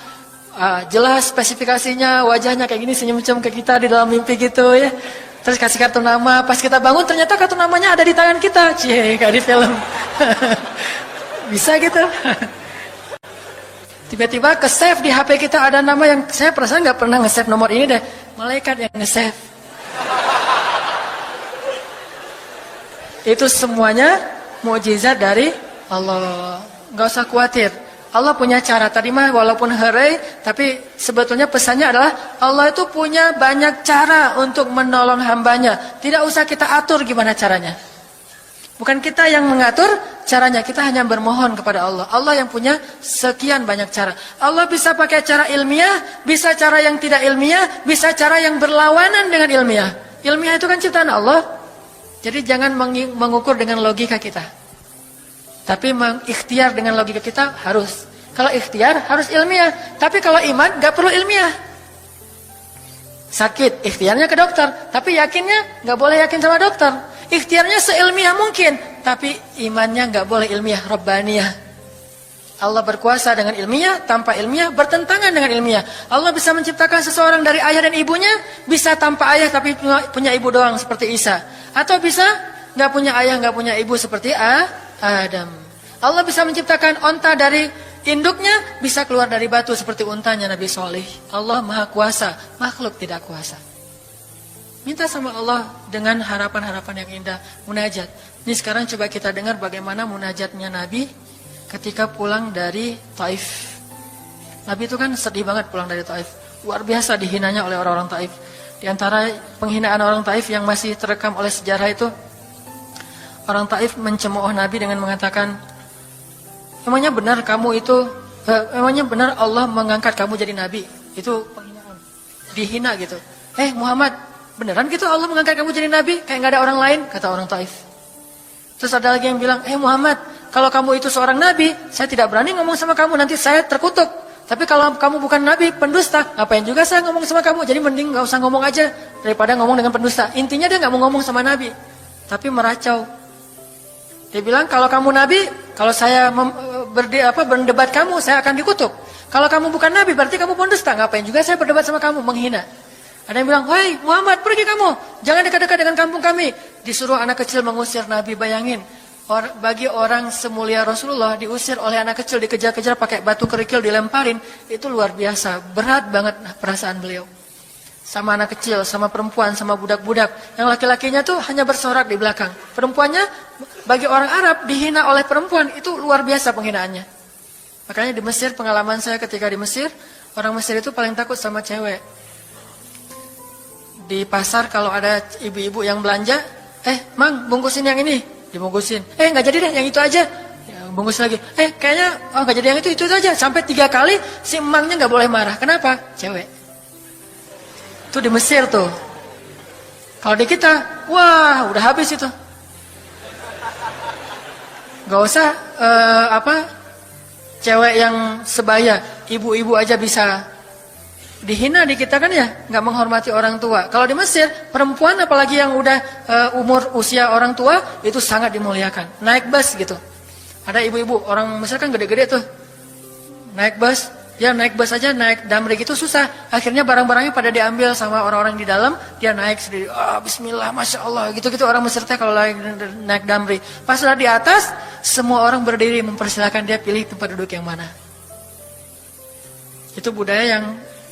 jelas spesifikasinya, wajahnya kayak gini, senyum-senyum ke kita di dalam mimpi gitu ya. Terus kasih kartu nama. Pas kita bangun ternyata kartu namanya ada di tangan kita. Cie, kayak di film. Bisa gitu. Tiba-tiba ke-save di HP kita ada nama yang saya perasaan nggak pernah nge-save nomor ini deh. Malaikat yang nge-save. Itu semuanya mukjizat dari Allah. Nggak usah khawatir. Allah punya cara. Tadi mah walaupun herai, tapi sebetulnya pesannya adalah Allah itu punya banyak cara untuk menolong hambanya. Tidak usah kita atur gimana caranya. Bukan kita yang mengatur caranya, kita hanya bermohon kepada Allah. Allah yang punya sekian banyak cara. Allah bisa pakai cara ilmiah, bisa cara yang tidak ilmiah, bisa cara yang berlawanan dengan ilmiah. Ilmiah itu kan ciptaan Allah. Jadi jangan mengukur dengan logika kita. Tapi mengikhtiar dengan logika kita harus. Kalau ikhtiar harus ilmiah. Tapi kalau iman gak perlu ilmiah. Sakit, ikhtiarnya ke dokter. Tapi yakinnya gak boleh yakin sama dokter. Ikhtiarnya seilmiah mungkin, tapi imannya nggak boleh ilmiah, rabbaniyah. Allah berkuasa dengan ilmiah, tanpa ilmiah, bertentangan dengan ilmiah. Allah bisa menciptakan seseorang dari ayah dan ibunya, bisa tanpa ayah tapi punya ibu doang seperti Isa. Atau bisa nggak punya ayah, nggak punya ibu seperti Adam. Allah bisa menciptakan onta dari induknya, bisa keluar dari batu seperti untanya Nabi Soleh. Allah maha kuasa, makhluk tidak kuasa. Minta sama Allah dengan harapan-harapan yang indah. Munajat. Ini sekarang coba kita dengar bagaimana munajatnya Nabi ketika pulang dari Taif. Nabi itu kan sedih banget pulang dari Taif. Luar biasa dihinanya oleh orang-orang Taif. Di antara penghinaan orang Taif yang masih terekam oleh sejarah itu, orang Taif mencemooh Nabi dengan mengatakan, emangnya benar kamu itu, emangnya benar Allah mengangkat kamu jadi Nabi? Itu penghinaan. Dihina gitu. Muhammad, beneran gitu Allah mengangkat kamu jadi nabi? Kayak gak ada orang lain, kata orang Taif. Terus ada lagi yang bilang, Muhammad, kalau kamu itu seorang nabi, saya tidak berani ngomong sama kamu, nanti saya terkutuk. Tapi kalau kamu bukan nabi, pendusta, ngapain juga saya ngomong sama kamu? Jadi mending gak usah ngomong aja, daripada ngomong dengan pendusta. Intinya dia gak mau ngomong sama nabi, tapi meracau. Dia bilang, kalau kamu nabi, kalau saya berdebat kamu, saya akan dikutuk. Kalau kamu bukan nabi, berarti kamu pendusta. Ngapain juga saya berdebat sama kamu, menghina. Ada yang bilang, hei Muhammad, pergi kamu, jangan dekat-dekat dengan kampung kami. Disuruh anak kecil mengusir Nabi. Bayangin, bagi orang semulia Rasulullah diusir oleh anak kecil, dikejar-kejar pakai batu kerikil dilemparin, itu luar biasa, berat banget perasaan beliau. Sama anak kecil, sama perempuan, sama budak-budak. Yang laki-lakinya tuh hanya bersorak di belakang. Perempuannya, bagi orang Arab, dihina oleh perempuan, itu luar biasa penghinaannya. Makanya di Mesir, pengalaman saya ketika di Mesir, orang Mesir itu paling takut sama cewek. Di pasar kalau ada ibu-ibu yang belanja, Mang, bungkusin yang ini, dibungkusin. Nggak jadi deh, yang itu aja. Ya, bungkus lagi. Kayaknya nggak jadi yang itu aja. Sampai 3 kali si emangnya nggak boleh marah. Kenapa? Cewek. Itu di Mesir tuh. Kalau di kita, wah, udah habis itu. Nggak usah cewek yang sebaya, ibu-ibu aja bisa dihina di kita kan ya, nggak menghormati orang tua. Kalau di Mesir, perempuan apalagi yang udah usia orang tua itu sangat dimuliakan. Naik bus gitu, ada ibu-ibu orang Mesir kan gede-gede tuh, naik bus, ya naik bus aja, naik damri gitu susah. Akhirnya barang-barangnya pada diambil sama orang-orang di dalam, dia naik sendiri. Bismillah, masya Allah, gitu-gitu orang Mesir teh kalau naik damri. Pas sudah di atas, semua orang berdiri mempersilahkan dia pilih tempat duduk yang mana. Itu budaya yang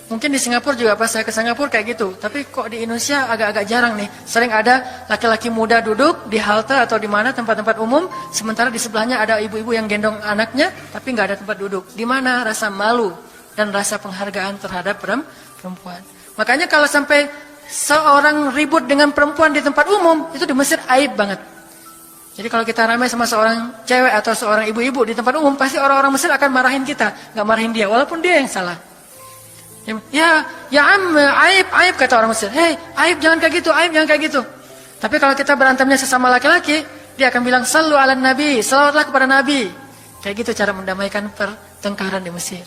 mungkin di Singapura juga pas saya ke Singapura kayak gitu. Tapi kok di Indonesia agak-agak jarang nih. Sering ada laki-laki muda duduk di halte atau di mana tempat-tempat umum, sementara di sebelahnya ada ibu-ibu yang gendong anaknya, tapi nggak ada tempat duduk. Di mana rasa malu dan rasa penghargaan terhadap perempuan. Makanya kalau sampai seorang ribut dengan perempuan di tempat umum, itu di Mesir aib banget. Jadi kalau kita ramai sama seorang cewek atau seorang ibu-ibu di tempat umum, pasti orang-orang Mesir akan marahin kita, nggak marahin dia, walaupun dia yang salah. Ya aib kata orang Mesir. Aib jangan kayak gitu, aib jangan kayak gitu. Tapi kalau kita berantemnya sesama laki-laki, dia akan bilang sallu ala nabi, salawatlah kepada nabi. Kayak gitu cara mendamaikan pertengkaran di Mesir.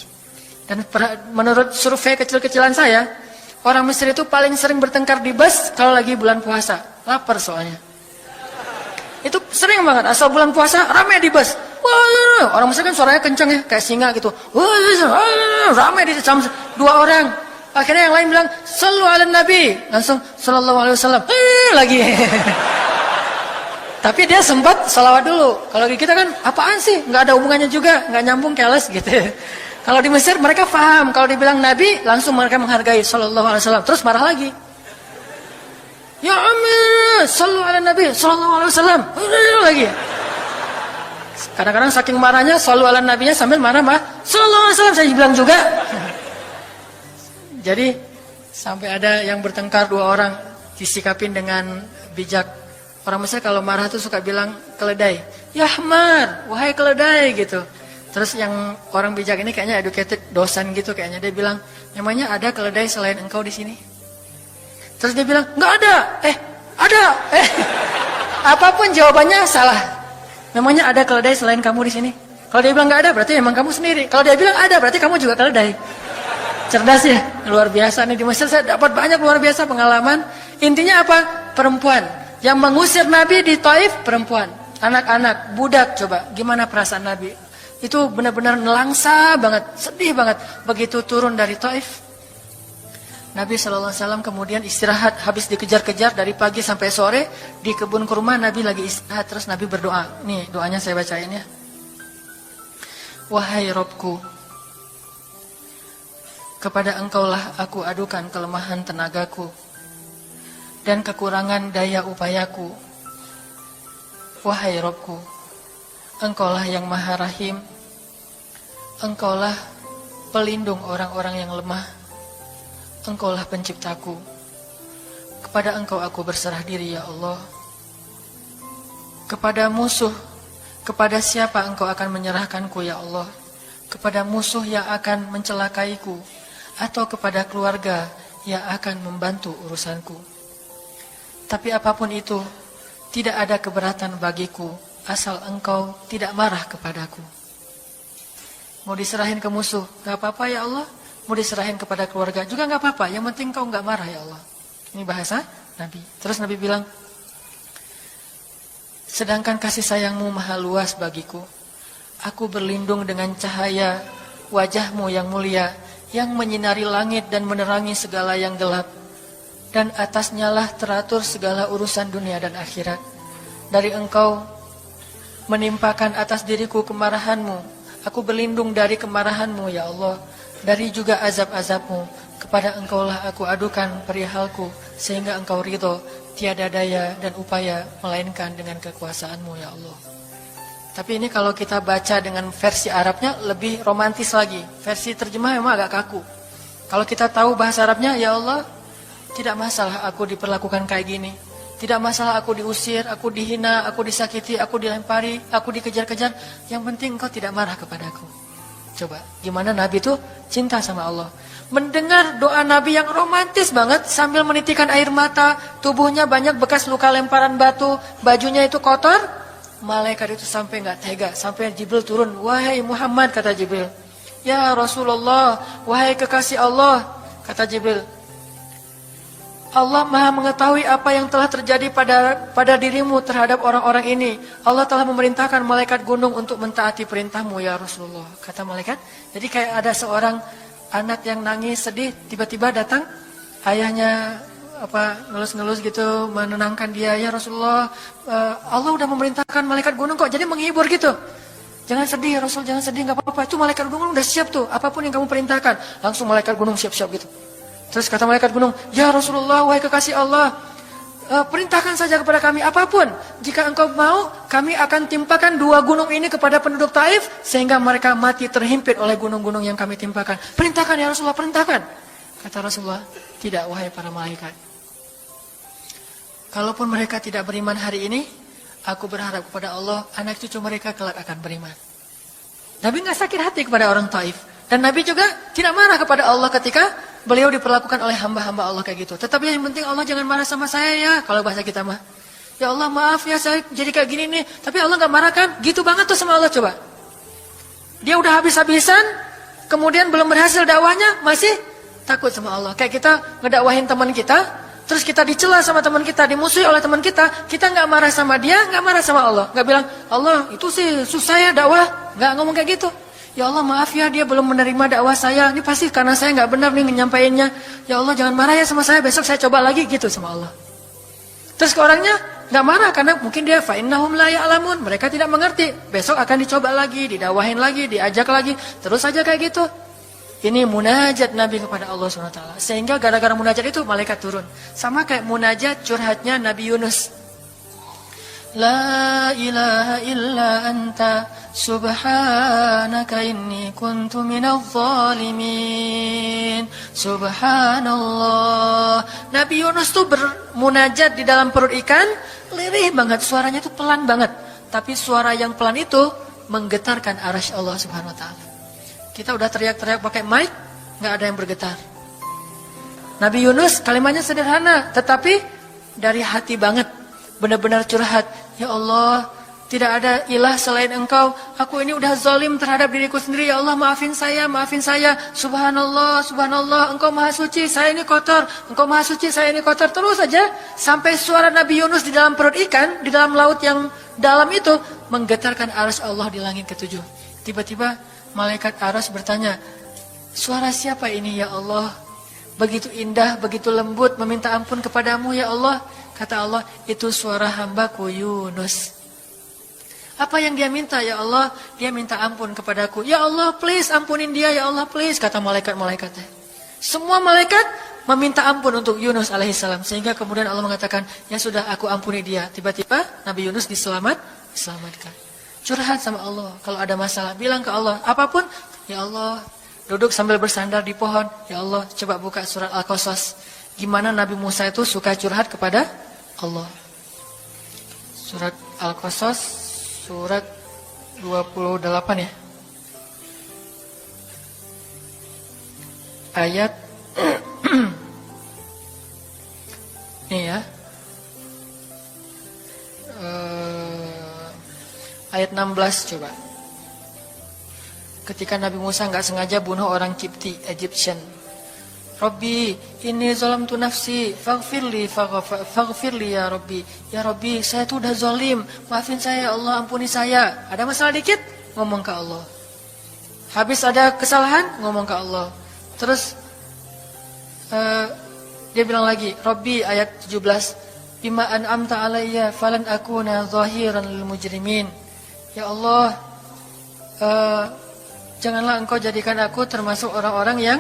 Dan menurut survei kecil-kecilan saya, orang Mesir itu paling sering bertengkar di bus kalau lagi bulan puasa. Lapar soalnya. Itu sering banget, asal bulan puasa ramai di bus. Wah, orang Mesir kan suaranya kencang ya, kayak singa gitu. Wah, ramai di jam 2 orang. Akhirnya yang lain bilang, sallu ala nabi. Langsung, sallallahu alaihi wasallam. Lagi. Tapi dia sempat salawat dulu. Kalau kita kan, apaan sih? Nggak ada hubungannya juga, nggak nyambung, keles gitu. Kalau di Mesir mereka paham. Kalau dibilang nabi, langsung mereka menghargai sallallahu alaihi wasallam. Terus marah lagi. Ya Amir, sallu ala nabi, sallallahu alaihi wasallam. Lagi. Kadang-kadang saking marahnya, shollu ala nabinya sambil marah-marah, sallallahu alaihi wasallam saya bilang juga. Jadi sampai ada yang bertengkar dua orang disikapin dengan bijak. Orang Mesir kalau marah tuh suka bilang keledai, ya Ahmad, wahai keledai gitu. Terus yang orang bijak ini kayaknya educated dosen gitu kayaknya, dia bilang, memangnya ada keledai selain engkau di sini? Terus dia bilang, nggak ada. Ada. Apapun jawabannya salah. Memangnya ada keledai selain kamu di sini? Kalau dia bilang nggak ada, berarti memang kamu sendiri. Kalau dia bilang ada, berarti kamu juga keledai. Cerdas ya, luar biasa nih di Mesir. Saya dapat banyak luar biasa pengalaman. Intinya apa? Perempuan yang mengusir Nabi di Taif, perempuan, anak-anak, budak. Coba, gimana perasaan Nabi? Itu benar-benar nelangsa banget, sedih banget. Begitu turun dari Taif, Nabi SAW kemudian istirahat, habis dikejar-kejar dari pagi sampai sore di kebun kurma. Nabi lagi istirahat, terus Nabi berdoa. Nih doanya saya bacain ya. Wahai Robku, kepada engkaulah aku adukan kelemahan tenagaku dan kekurangan daya upayaku. Wahai Robku, engkaulah yang maha rahim, engkaulah pelindung orang-orang yang lemah. Engkaulah penciptaku. Kepada engkau aku berserah diri ya Allah. Kepada musuh, kepada siapa engkau akan menyerahkanku ya Allah? Kepada musuh yang akan mencelakaiku, atau kepada keluarga yang akan membantu urusanku. Tapi apapun itu, tidak ada keberatan bagiku, asal engkau tidak marah kepadaku. Mau diserahin ke musuh, gak apa-apa ya Allah. Mau diserahin kepada keluarga juga nggak apa-apa. Yang penting kau nggak marah ya Allah. Ini bahasa Nabi. Terus Nabi bilang, sedangkan kasih sayangmu maha luas bagiku, aku berlindung dengan cahaya wajahmu yang mulia, yang menyinari langit dan menerangi segala yang gelap. Dan atasnya lah teratur segala urusan dunia dan akhirat. Dari engkau menimpakan atas diriku kemarahanmu. Aku berlindung dari kemarahanmu ya Allah. Dari juga azab-azabmu, kepada engkaulah aku adukan perihalku, sehingga engkau ridho, tiada daya dan upaya, melainkan dengan kekuasaanmu ya Allah. Tapi ini kalau kita baca dengan versi Arabnya lebih romantis lagi. Versi terjemah memang agak kaku. Kalau kita tahu bahasa Arabnya, ya Allah, tidak masalah aku diperlakukan kayak gini. Tidak masalah aku diusir, aku dihina, aku disakiti, aku dilempari, aku dikejar-kejar. Yang penting engkau tidak marah kepadaku. Coba, gimana Nabi itu cinta sama Allah. Mendengar doa Nabi yang romantis banget sambil menitikan air mata, tubuhnya banyak bekas luka lemparan batu, bajunya itu kotor. Malaikat itu sampai nggak tega, sampai Jibril turun. Wahai Muhammad, kata Jibril. Ya Rasulullah, wahai kekasih Allah, kata Jibril. Allah maha mengetahui apa yang telah terjadi pada dirimu terhadap orang-orang ini. Allah telah memerintahkan malaikat gunung untuk mentaati perintahmu ya Rasulullah. Kata malaikat, jadi kayak ada seorang anak yang nangis sedih, tiba-tiba datang ayahnya ngelus-ngelus gitu, menenangkan dia. Ya Rasulullah, Allah udah memerintahkan malaikat gunung kok, jadi menghibur gitu. Jangan sedih ya Rasul, jangan sedih, gak apa-apa. Itu malaikat gunung udah siap tuh, apapun yang kamu perintahkan. Langsung malaikat gunung siap-siap gitu. Terus kata malaikat gunung, ya Rasulullah, wahai kekasih Allah, perintahkan saja kepada kami apapun. Jika engkau mau, kami akan timpakan dua gunung ini kepada penduduk Taif, sehingga mereka mati terhimpit oleh gunung-gunung yang kami timpakan. Perintahkan ya Rasulullah, perintahkan. Kata Rasulullah, tidak wahai para malaikat. Kalaupun mereka tidak beriman hari ini, aku berharap kepada Allah, anak cucu mereka kelak akan beriman. Nabi nggak sakit hati kepada orang Taif. Dan Nabi juga tidak marah kepada Allah ketika beliau diperlakukan oleh hamba-hamba Allah kayak gitu. Tetapi yang penting Allah jangan marah sama saya ya. Kalau bahasa kita mah, ya Allah maaf ya saya jadi kayak gini nih. Tapi Allah gak marah kan? Gitu banget tuh sama Allah coba. Dia udah habis-habisan, kemudian belum berhasil dakwahnya, masih takut sama Allah. Kayak kita ngedakwahin teman kita, terus kita dicela sama teman kita, dimusuhi oleh teman kita gak marah sama dia, gak marah sama Allah. Gak bilang, Allah itu sih susah ya dakwah. Gak ngomong kayak gitu. Ya Allah maaf ya dia belum menerima dakwah saya. Ini pasti karena saya nggak benar nih nyampainya. Ya Allah jangan marah ya sama saya. Besok saya coba lagi gitu sama Allah. Terus ke orangnya nggak marah karena mungkin dia fa'innahum la ya'lamun. Mereka tidak mengerti. Besok akan dicoba lagi, didakwahin lagi, diajak lagi. Terus aja kayak gitu. Ini munajat Nabi kepada Allah SWT. Sehingga gara-gara munajat itu malaikat turun. Sama kayak munajat curhatnya Nabi Yunus. La ilaha illa anta subhanaka inni kuntu minadh dhalimin. Subhanallah. Nabi Yunus tuh bermunajat di dalam perut ikan, lirih banget, suaranya tuh pelan banget. Tapi suara yang pelan itu menggetarkan arasy Allah Subhanahu wa taala. Kita udah teriak-teriak pakai mic, nggak ada yang bergetar. Nabi Yunus kalimatnya sederhana, tetapi dari hati banget, benar-benar curhat. Ya Allah, tidak ada ilah selain Engkau. Aku ini udah zalim terhadap diriku sendiri. Ya Allah, maafin saya, maafin saya. Subhanallah, subhanallah, Engkau maha suci, saya ini kotor. Engkau maha suci, saya ini kotor. Terus saja sampai suara Nabi Yunus di dalam perut ikan, di dalam laut yang dalam itu menggetarkan arasy Allah di langit ketujuh. Tiba-tiba malaikat arasy bertanya, suara siapa ini ya Allah? Begitu indah, begitu lembut, meminta ampun kepadamu ya Allah. Kata Allah, itu suara hambaku Yunus. Apa yang dia minta ya Allah? Dia minta ampun kepadaku. Ya Allah, please ampunin dia ya Allah, please. Kata malaikat-malaikatnya. Semua malaikat meminta ampun untuk Yunus alaihissalam. Sehingga kemudian Allah mengatakan, ya sudah aku ampuni dia. Tiba-tiba Nabi Yunus diselamatkan. Curhat sama Allah. Kalau ada masalah, bilang ke Allah. Apapun, ya Allah. Duduk sambil bersandar di pohon. Ya Allah, coba buka surat Al-Qasas. Gimana Nabi Musa itu suka curhat kepada Allah. Surat Al-Qasas, surat 28 ya. Ayat ini ya. Ayat 16 coba. Ketika Nabi Musa nggak sengaja bunuh orang Kipti, Egyptian. Rabbi, ini zalamtu nafsi, faghfirli ya Rabbi. Ya Rabbi, saya tuh udah zalim, maafin saya ya Allah, ampuni saya. Ada masalah dikit, ngomong ke Allah. Habis ada kesalahan, ngomong ke Allah. Terus dia bilang lagi, Rabbi ayat 17, bima an'amta alayya falan akuna zahiran lil mujrimin. Ya Allah, janganlah engkau jadikan aku termasuk orang-orang yang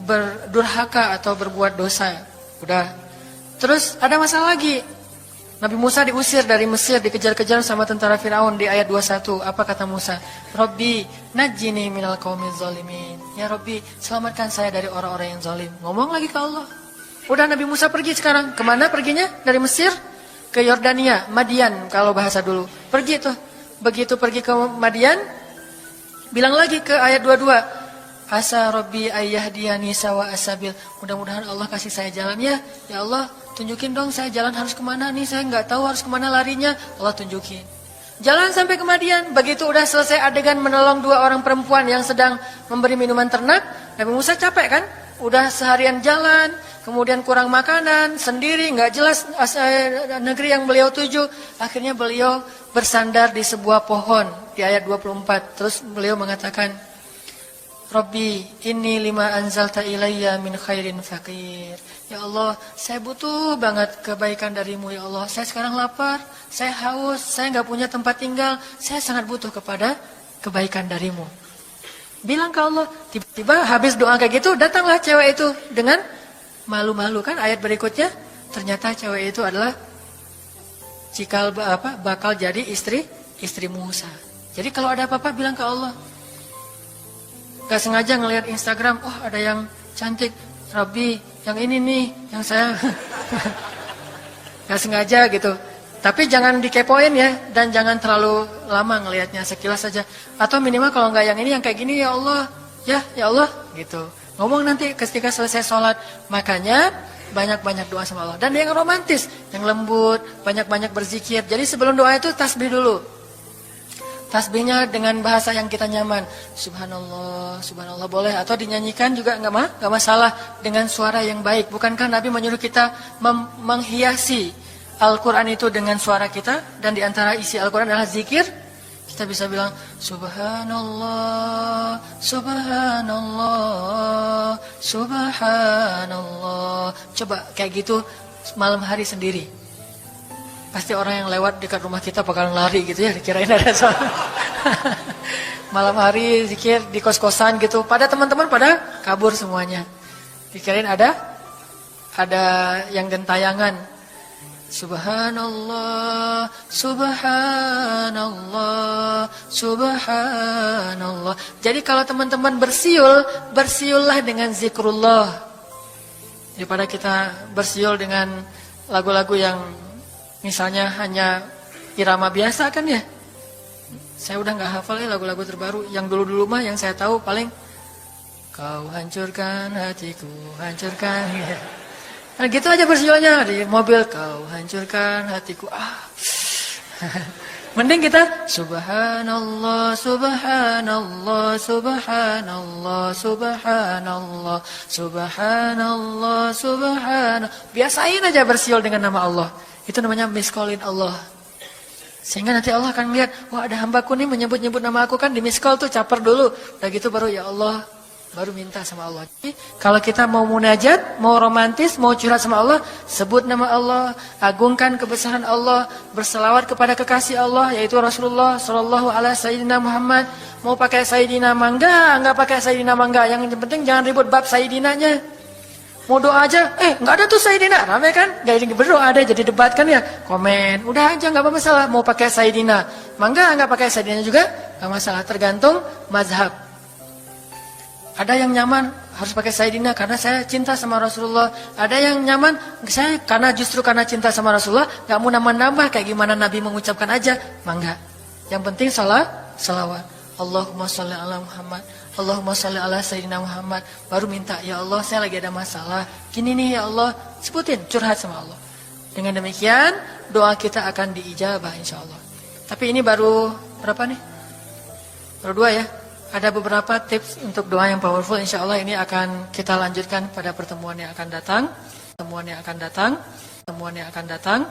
berdurhaka atau berbuat dosa. Udah. Terus ada masalah lagi. Nabi Musa diusir dari Mesir, dikejar-kejar sama tentara Firaun di ayat 21. Apa kata Musa? Rabbi, najjini minal qaumiz zalimin. Ya Rabbi, selamatkan saya dari orang-orang yang zalim. Ngomong lagi ke Allah. Udah, Nabi Musa pergi sekarang. Kemana perginya? Dari Mesir ke Yordania, Madian kalau bahasa dulu. Pergi tuh. Begitu pergi ke Madian, bilang lagi ke ayat 22, asa Rabbi ayyahdiyani sawa asabil. Mudah-mudahan Allah kasih saya jalan ya. Ya Allah, tunjukin dong saya jalan harus kemana nih. Saya nggak tahu harus kemana larinya. Allah tunjukin. Jalan sampai ke Madian. Begitu udah selesai adegan menolong dua orang perempuan yang sedang memberi minuman ternak. Nabi Musa capek kan? Udah seharian jalan. Kemudian kurang makanan. Sendiri nggak jelas negeri yang beliau tuju. Akhirnya beliau bersandar di sebuah pohon. Di ayat 24. Terus beliau mengatakan, Rabbi, inni lima anzalta ilayya min khairin faqir. Ya Allah, saya butuh banget kebaikan darimu ya Allah. Saya sekarang lapar, saya haus, saya nggak punya tempat tinggal. Saya sangat butuh kepada kebaikan darimu. Bilang ke Allah, tiba-tiba habis doa kayak gitu, datanglah cewek itu dengan malu-malu kan. Ayat berikutnya, ternyata cewek itu adalah bakal jadi istri Musa. Jadi kalau ada apa-apa bilang ke Allah. Gak sengaja ngelihat Instagram, oh ada yang cantik, Rabbi, yang ini nih, yang saya gak sengaja gitu. Tapi jangan dikepoin ya, dan jangan terlalu lama ngelihatnya, sekilas saja. Atau minimal kalau nggak yang ini, yang kayak gini ya Allah, ya Allah, gitu. Ngomong nanti ketika selesai sholat. Makanya banyak-banyak doa sama Allah. Dan yang romantis, yang lembut, banyak-banyak berzikir. Jadi sebelum doa itu tasbih dulu. Tasbihnya dengan bahasa yang kita nyaman. Subhanallah, subhanallah boleh. Atau dinyanyikan juga nggak masalah dengan suara yang baik. Bukankah Nabi menyuruh kita menghiasi Al-Quran itu dengan suara kita? Dan diantara isi Al-Quran adalah zikir. Kita bisa bilang Subhanallah, Subhanallah, Subhanallah. Coba kayak gitu malam hari sendiri. Pasti orang yang lewat dekat rumah kita bakalan lari gitu ya, dikirain ada soal. Malam hari zikir di kos-kosan gitu, pada teman-teman pada kabur semuanya. Dikirain ada yang gentayangan. Subhanallah, subhanallah, subhanallah. Jadi kalau teman-teman bersiul, bersiullah dengan zikrullah. Daripada kita bersiul dengan lagu-lagu yang misalnya hanya irama biasa kan ya. Saya udah gak hafal ya lagu-lagu terbaru. Yang dulu-dulu mah yang saya tahu paling kau hancurkan hatiku, hancurkan ya. Nah gitu aja bersiulnya di mobil, kau hancurkan hatiku. Mending kita subhanallah, subhanallah, subhanallah, subhanallah, subhanallah, subhanallah. Biasain aja bersiul dengan nama Allah. Itu namanya miskolin Allah. Sehingga nanti Allah akan lihat, wah ada hambaku nih menyebut-nyebut nama aku kan di miskol tuh, caper dulu. Udah gitu baru ya Allah, baru minta sama Allah. Jadi, kalau kita mau munajat, mau romantis, mau curhat sama Allah, sebut nama Allah, agungkan kebesaran Allah, berselawat kepada kekasih Allah, yaitu Rasulullah Shallallahu Alaihi Sayyidina Muhammad. Mau pakai Sayyidina mangga, nggak pakai Sayyidina mangga. Yang penting jangan ribut bab Sayyidinanya. Mau doa aja, nggak ada tuh Sayyidina, rame kan? Gak ini berdoa ada, jadi debat kan ya? Komen, udah aja nggak masalah. Mau pakai Sayyidina mangga, nggak pakai Sayyidina juga, nggak masalah. Tergantung mazhab. Ada yang nyaman harus pakai Sayyidina karena saya cinta sama Rasulullah. Ada yang nyaman saya justru karena cinta sama Rasulullah gak mau nambah-nambah kayak gimana Nabi mengucapkan aja. Mangga. Yang penting salawat. Allahumma sholli ala Muhammad. Allahumma sholli ala Sayyidina Muhammad. Baru minta, ya Allah saya lagi ada masalah. Gini nih ya Allah. Sebutin, curhat sama Allah. Dengan demikian doa kita akan diijabah insya Allah. Tapi ini baru berapa nih? Baru 2 ya. Ada beberapa tips untuk doa yang powerful. Insya Allah ini akan kita lanjutkan pada pertemuan yang akan datang. Pertemuan yang akan datang.